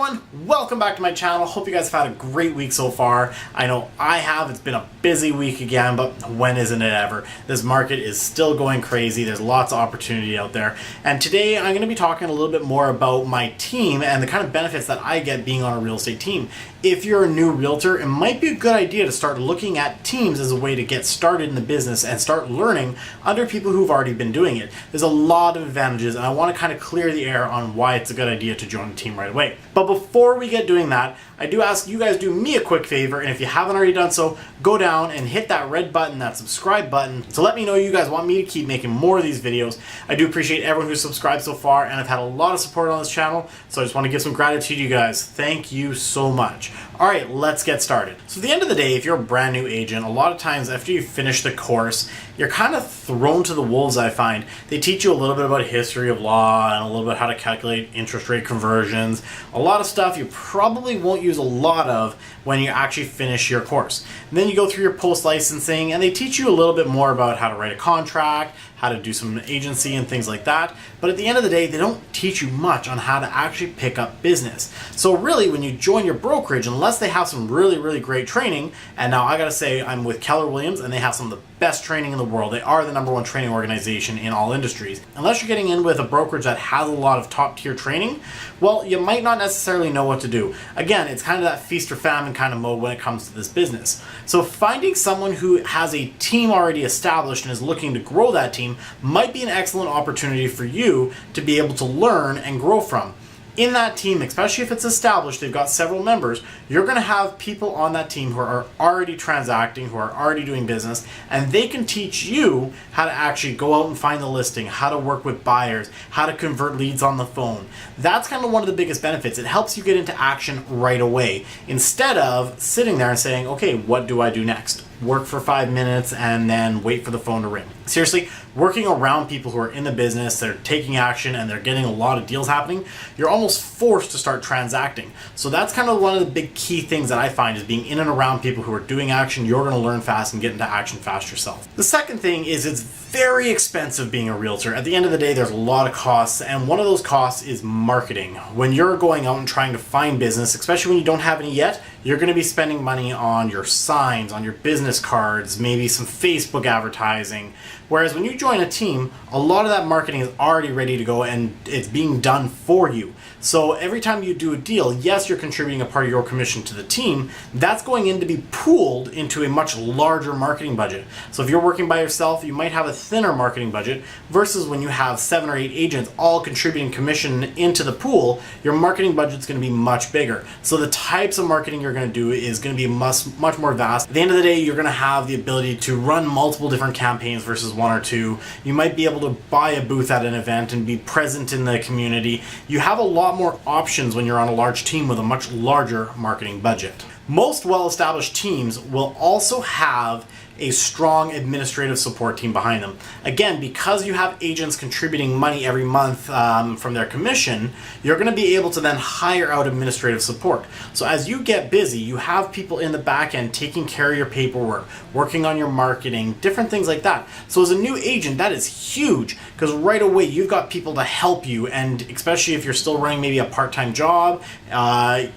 everyone, welcome back to my channel. Hope you guys have had a great week so far. I know I have. It's been a busy week again, but when isn't it ever? This market is still going crazy. There's lots of opportunity out there. And today I'm going to be talking a little bit more about my team and the kind of benefits that I get being on a real estate team. If you're a new realtor, it might be a good idea to start looking at teams as a way to get started in the business and start learning under people who've already been doing it. There's a lot of advantages, and I want to kind of clear the air on why it's a good idea to join a team right away. But before we get doing that, I do ask you guys do me a quick favor, and if you haven't already done so, go down and hit that red button, that subscribe button, to let me know you guys want me to keep making more of these videos. I do appreciate everyone who's subscribed so far, and I've had a lot of support on this channel, so I just want to give some gratitude to you guys. Thank you so much. Alright, let's get started. So at the end of the day, if you're a brand new agent, a lot of times after you finish the course, you're kind of thrown to the wolves, I find. They teach you a little bit about history of law and a little bit how to calculate interest rate conversions. A lot of stuff you probably won't use a lot of when you actually finish your course. And then you go through your post-licensing and they teach you a little bit more about how to write a contract, how to do some agency and things like that. But at the end of the day, they don't teach you much on how to actually pick up business. So really, when you join your brokerage, unless they have some really great training, and now I gotta say I'm with Keller Williams and they have some of the best training in the world. They are the #1 training organization in all industries. Unless you're getting in with a brokerage that has a lot of top tier training, well, you might not necessarily know what to do. Again, it's kind of that feast or famine kind of mode when it comes to this business. So finding someone who has a team already established and is looking to grow that team might be an excellent opportunity for you to be able to learn and grow from. In that team, especially if it's established, they've got several members, you're going to have people on that team who are already transacting, who are already doing business, and they can teach you how to actually go out and find the listing, how to work with buyers, how to convert leads on the phone. That's kind of one of the biggest benefits. It helps you get into action right away instead of sitting there and saying, okay, what do I do next? Work for 5 minutes and then wait for the phone to ring. Seriously, working around people who are in the business, they're taking action and they're getting a lot of deals happening, you're almost forced to start transacting. So that's kind of one of the big key things that I find is being in and around people who are doing action. You're going to learn fast and get into action fast yourself. The second thing is it's very expensive being a realtor. At the end of the day, there's a lot of costs, and one of those costs is marketing. When you're going out and trying to find business, especially when you don't have any yet, you're going to be spending money on your signs, on your business cards, maybe some Facebook advertising. Whereas when you join a team, a lot of that marketing is already ready to go and it's being done for you. So every time you do a deal, yes, you're contributing a part of your commission to the team. That's going in to be pooled into a much larger marketing budget. So if you're working by yourself, you might have a thinner marketing budget versus when you have 7 or 8 agents all contributing commission into the pool, your marketing budget's going to be much bigger. So the types of marketing you're going to do is going to be much more vast. At the end of the day, you're going to have the ability to run multiple different campaigns versus 1 or 2. You might be able to buy a booth at an event and be present in the community. You have a lot more options when you're on a large team with a much larger marketing budget. Most well-established teams will also have a strong administrative support team behind them. Again, because you have agents contributing money every month from their commission, you're going to be able to then hire out administrative support. So as you get busy, you have people in the back end taking care of your paperwork, working on your marketing, different things like that. So as a new agent, that is huge because right away you've got people to help you, and especially if you're still running maybe a part-time job,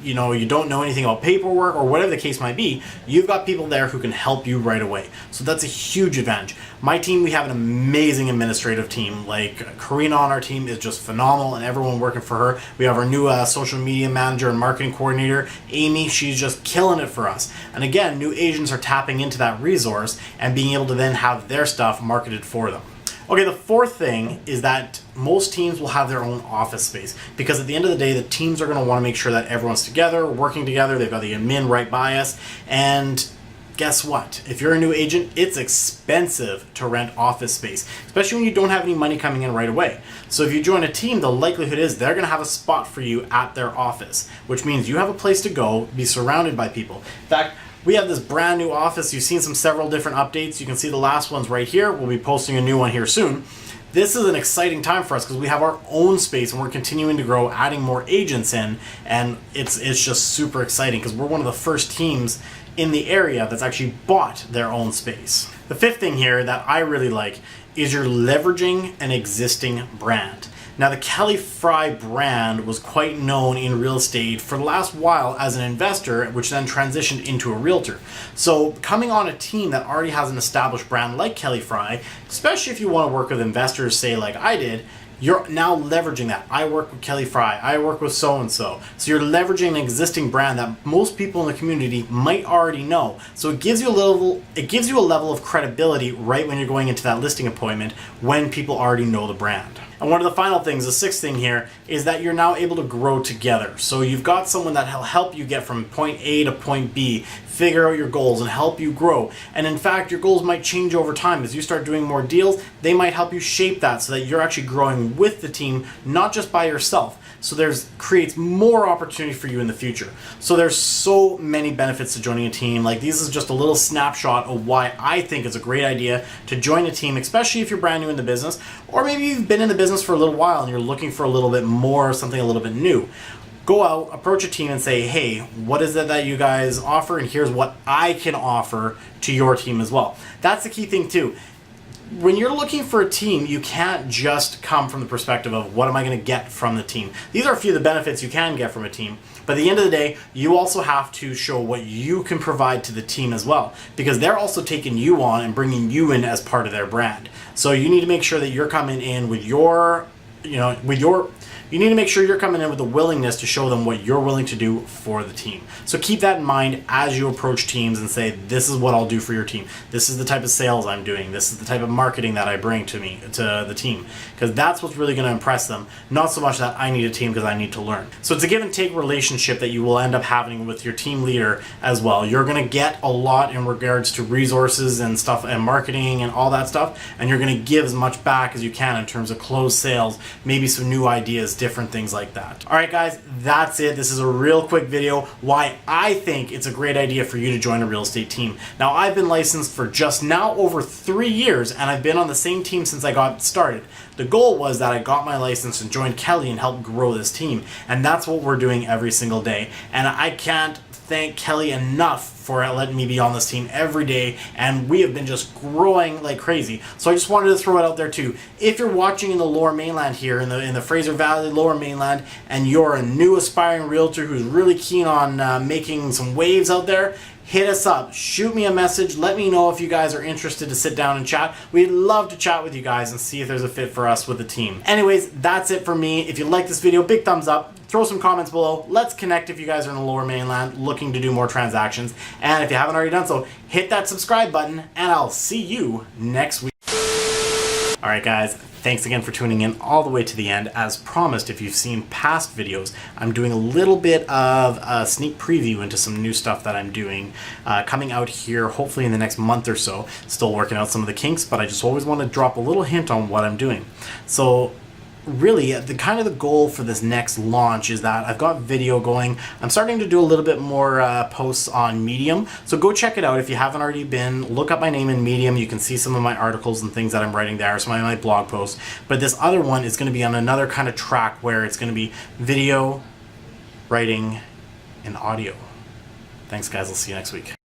you don't know anything about paperwork or whatever the case might be, you've got people there who can help you right away. So that's a huge advantage. My team, we have an amazing administrative team. Like Karina on our team is just phenomenal and everyone working for her. We have our new social media manager and marketing coordinator, Amy. She's just killing it for us. And again, new agents are tapping into that resource and being able to then have their stuff marketed for them. Okay, the fourth thing is that most teams will have their own office space because at the end of the day, the teams are going to want to make sure that everyone's together, working together. They've got the admin right by us. And guess what? If you're a new agent, it's expensive to rent office space, especially when you don't have any money coming in right away. So if you join a team, the likelihood is they're going to have a spot for you at their office, which means you have a place to go, be surrounded by people. In fact, we have this brand new office. You've seen several different updates. You can see the last ones right here. We'll be posting a new one here soon. This is an exciting time for us because we have our own space and we're continuing to grow, adding more agents in, and it's just super exciting because we're one of the first teams in the area that's actually bought their own space. The fifth thing here that I really like is you're leveraging an existing brand. Now, the Kelly Fry brand was quite known in real estate for the last while as an investor, which then transitioned into a realtor. So coming on a team that already has an established brand like Kelly Fry, especially if you want to work with investors, say like I did, you're now leveraging that. I work with Kelly Fry, I work with so-and-so. So you're leveraging an existing brand that most people in the community might already know. So it gives you a level of credibility right when you're going into that listing appointment when people already know the brand. And one of the final things, the sixth thing here, is that you're now able to grow together. So you've got someone that will help you get from point A to point B, figure out your goals and help you grow. And in fact, your goals might change over time. As you start doing more deals, they might help you shape that so that you're actually growing with the team, not just by yourself. So creates more opportunity for you in the future. So there's so many benefits to joining a team. Like, this is just a little snapshot of why I think it's a great idea to join a team, especially if you're brand new in the business, or maybe you've been in the business for a little while and you're looking for a little bit more, something a little bit new. Go out, approach a team and say, hey, what is it that you guys offer? And here's what I can offer to your team as well. That's the key thing too. When you're looking for a team, you can't just come from the perspective of what am I going to get from the team. These are a few of the benefits you can get from a team, but at the end of the day, you also have to show what you can provide to the team as well, because they're also taking you on and bringing you in as part of their brand. So you need to make sure that you're coming in with you need to make sure you're coming in with the willingness to show them what you're willing to do for the team. So keep that in mind as you approach teams and say, this is what I'll do for your team. This is the type of sales I'm doing. This is the type of marketing that I bring to the team. Because that's what's really going to impress them. Not so much that I need a team because I need to learn. So it's a give and take relationship that you will end up having with your team leader as well. You're going to get a lot in regards to resources and stuff and marketing and all that stuff. And you're going to give as much back as you can in terms of closed sales, maybe some new ideas, different things like that. All right, guys, that's it. This is a real quick video why I think it's a great idea for you to join a real estate team. Now, I've been licensed for just now over 3 years, and I've been on the same team since I got started. The goal was that I got my license and joined Kelly and helped grow this team, and that's what we're doing every single day. And I can't thank Kelly enough for letting me be on this team every day, and we have been just growing like crazy. So I just wanted to throw it out there too. If you're watching in the Lower Mainland here, in the Fraser Valley, Lower Mainland, and you're a new aspiring realtor who's really keen on making some waves out there, hit us up, shoot me a message, let me know if you guys are interested to sit down and chat. We'd love to chat with you guys and see if there's a fit for us with the team. Anyways, that's it for me. If you like this video, big thumbs up, throw some comments below. Let's connect if you guys are in the Lower Mainland looking to do more transactions. And if you haven't already done so, hit that subscribe button and I'll see you next week. All right, guys, thanks again for tuning in all the way to the end. As promised, if you've seen past videos, I'm doing a little bit of a sneak preview into some new stuff that I'm doing coming out here, hopefully in the next month or so. Still working out some of the kinks, but I just always want to drop a little hint on what I'm doing. So really, the goal for this next launch is that I've got video going. I'm starting to do a little bit more posts on Medium, so go check it out if you haven't already been. Look up my name in Medium. You can see some of my articles and things that I'm writing there, some of my blog posts. But this other one is going to be on another kind of track where it's going to be video, writing, and audio. Thanks, guys. I'll see you next week.